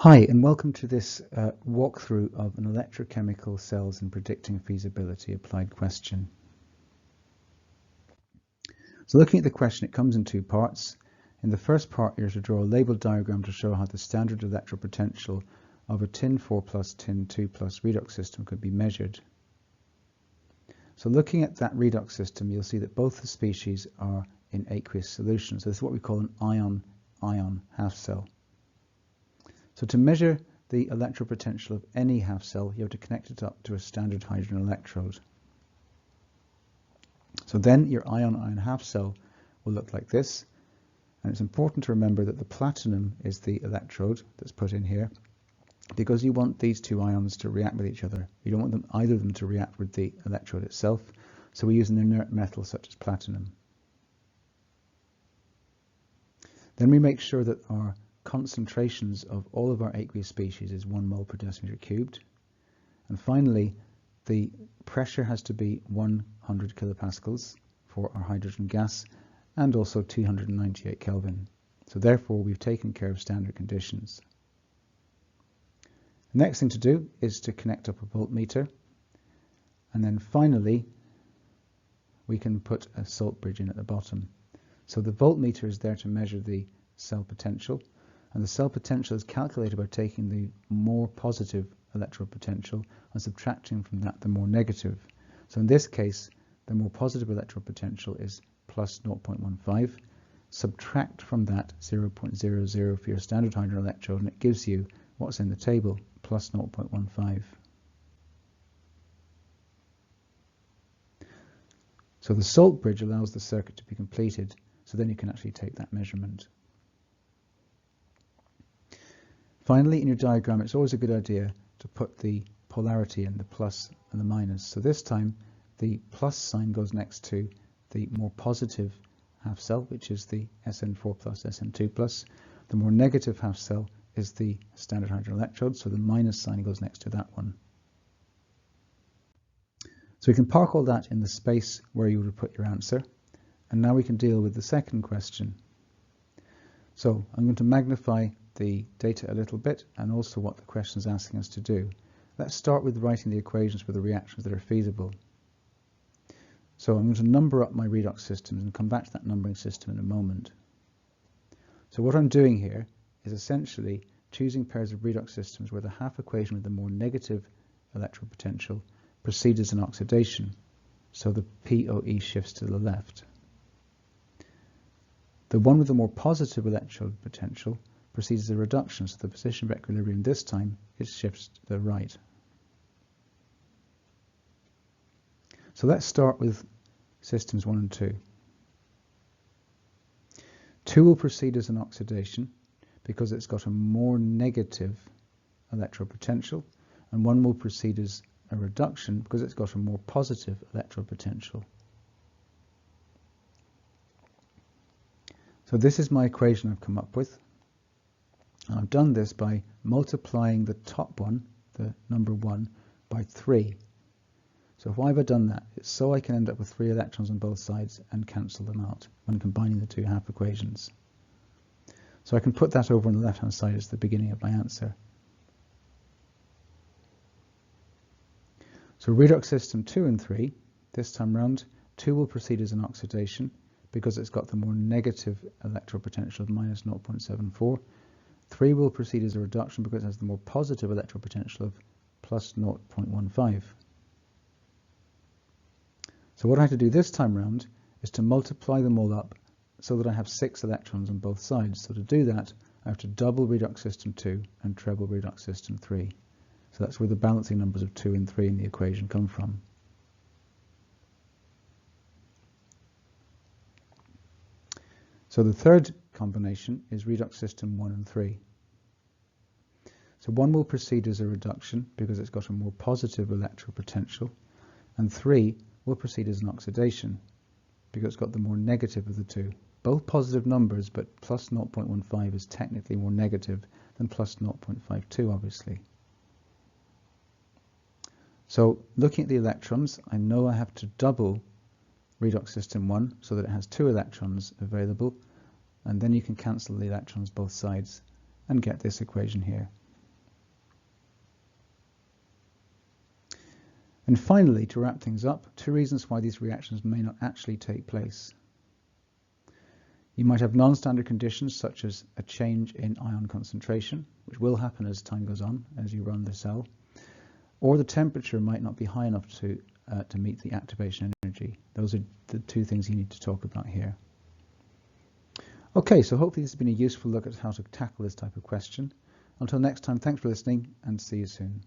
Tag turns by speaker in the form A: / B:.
A: Hi, and welcome to this walkthrough of an electrochemical cells and predicting feasibility applied question. So looking at the question, it comes in two parts. In the first part, you're to draw a labeled diagram to show how the standard electropotential of a tin 4 plus tin 2 plus redox system could be measured. So looking at that redox system, you'll see that both the species are in aqueous solution. So this is what we call an ion-ion half cell. So to measure the electropotential of any half cell, you have to connect it up to a standard hydrogen electrode. So then your ion-ion half cell will look like this. And it's important to remember that the platinum is the electrode that's put in here, because you want these two ions to react with each other. You don't want either of them to react with the electrode itself. So we use an inert metal such as platinum. Then we make sure that our concentrations of all of our aqueous species is 1 mole per decimeter cubed. And finally, the pressure has to be 100 kilopascals for our hydrogen gas and also 298 Kelvin. So therefore, we've taken care of standard conditions. The next thing to do is to connect up a voltmeter. And then finally, we can put a salt bridge in at the bottom. So the voltmeter is there to measure the cell potential. And the cell potential is calculated by taking the more positive electropotential and subtracting from that the more negative. So in this case, the more positive electropotential is plus 0.15. Subtract from that 0.00 for your standard hydrogen electrode, and it gives you what's in the table, plus 0.15. So the salt bridge allows the circuit to be completed, so then you can actually take that measurement. Finally, in your diagram, it's always a good idea to put the polarity in, the plus and the minus. So this time, the plus sign goes next to the more positive half cell, which is the SN4 plus, SN2 plus. The more negative half cell is the standard hydrogen electrode, so the minus sign goes next to that one. So we can park all that in the space where you would put your answer. And now we can deal with the second question. So I'm going to magnify the data a little bit and also what the question is asking us to do. Let's start with writing the equations for the reactions that are feasible. So I'm going to number up my redox systems and come back to that numbering system in a moment. So what I'm doing here is essentially choosing pairs of redox systems where the half equation with the more negative electropotential proceeds as an oxidation. So the POE shifts to the left. The one with the more positive electrode potential proceeds as a reduction, so the position of equilibrium this time shifts to the right. So let's start with systems 1 and 2. 2 will proceed as an oxidation because it's got a more negative electropotential, and 1 will proceed as a reduction because it's got a more positive electropotential. So this is my equation I've come up with. I've done this by multiplying the top one, the number 1, by 3. So why have I done that? It's so I can end up with 3 electrons on both sides and cancel them out when combining the two half equations. So I can put that over on the left-hand side as the beginning of my answer. So redox system 2 and 3, this time round, 2 will proceed as an oxidation because it's got the more negative electropotential of minus 0.74. 3 will proceed as a reduction because it has the more positive electropotential of plus 0.15. So what I have to do this time round is to multiply them all up so that I have 6 electrons on both sides. So to do that, I have to double redox system 2 and treble redox system 3. So that's where the balancing numbers of 2 and 3 in the equation come from. So the third combination is redox system 1 and 3. So 1 will proceed as a reduction because it's got a more positive electropotential, and 3 will proceed as an oxidation because it's got the more negative of the two. Both positive numbers, but plus 0.15 is technically more negative than plus 0.52, obviously. So looking at the electrons, I know I have to double redox system 1 so that it has 2 electrons available, and then you can cancel the electrons both sides and get this equation here. And finally, to wrap things up, 2 reasons why these reactions may not actually take place. You might have non-standard conditions such as a change in ion concentration, which will happen as time goes on as you run the cell, or the temperature might not be high enough to meet the activation energy. Those are the 2 things you need to talk about here. Okay, so hopefully this has been a useful look at how to tackle this type of question. Until next time, thanks for listening and see you soon.